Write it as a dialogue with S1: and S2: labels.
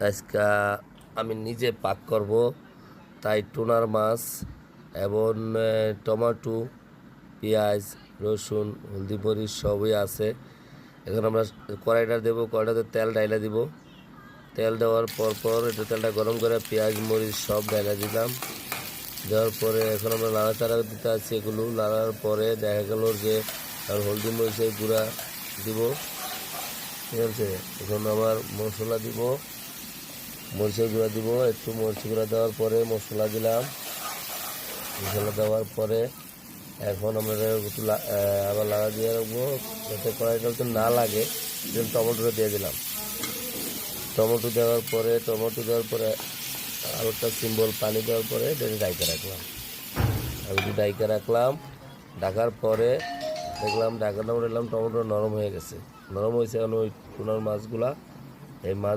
S1: আজকে আমি নিজে পাক করব, তাই টুনার মাছ এবং টমেটো, পেঁয়াজ, রসুন, হলদি মরিচ সবই আছে। এখন আমরা কড়াইটা দেবো, কড়াইটাতে তেল ডাইলা দিব। তেল দেওয়ার পর একটু তেলটা গরম করে পেঁয়াজ মরিচ সব ডাইলা দিলাম। দেওয়ার পরে এখন আমরা নাড়াচাড়া দিতে আছি। এগুলো নাড়ার পরে দেখা গেল যে আর হলদি মরিচের গুঁড়া দিব, ঠিক আছে। এখন আবার মশলা দিব, মরিচের গুঁড়া দিব, একটু মরিচের গুঁড়া দেওয়ার পরে মশলা দিলাম। মশলা দেওয়ার পরে এখন আমরা একটু আবার লাগা দিয়ে রাখবো যাতে কড়াইটা তো না লাগে। টমেটোটা দিয়ে দিলাম। টমেটো দেওয়ার পরে হালকা সিম্বল পানি দেওয়ার পরে ডাইকা রাখলাম। আমি একটু ডাইকা রাখলাম। ঢাকার পরে দেখলাম ঢাকাটা উঠলাম, টমেটো নরম হয়ে গেছে। নরম হয়েছে এখন ওই টুনার মাছগুলা, এই মাছ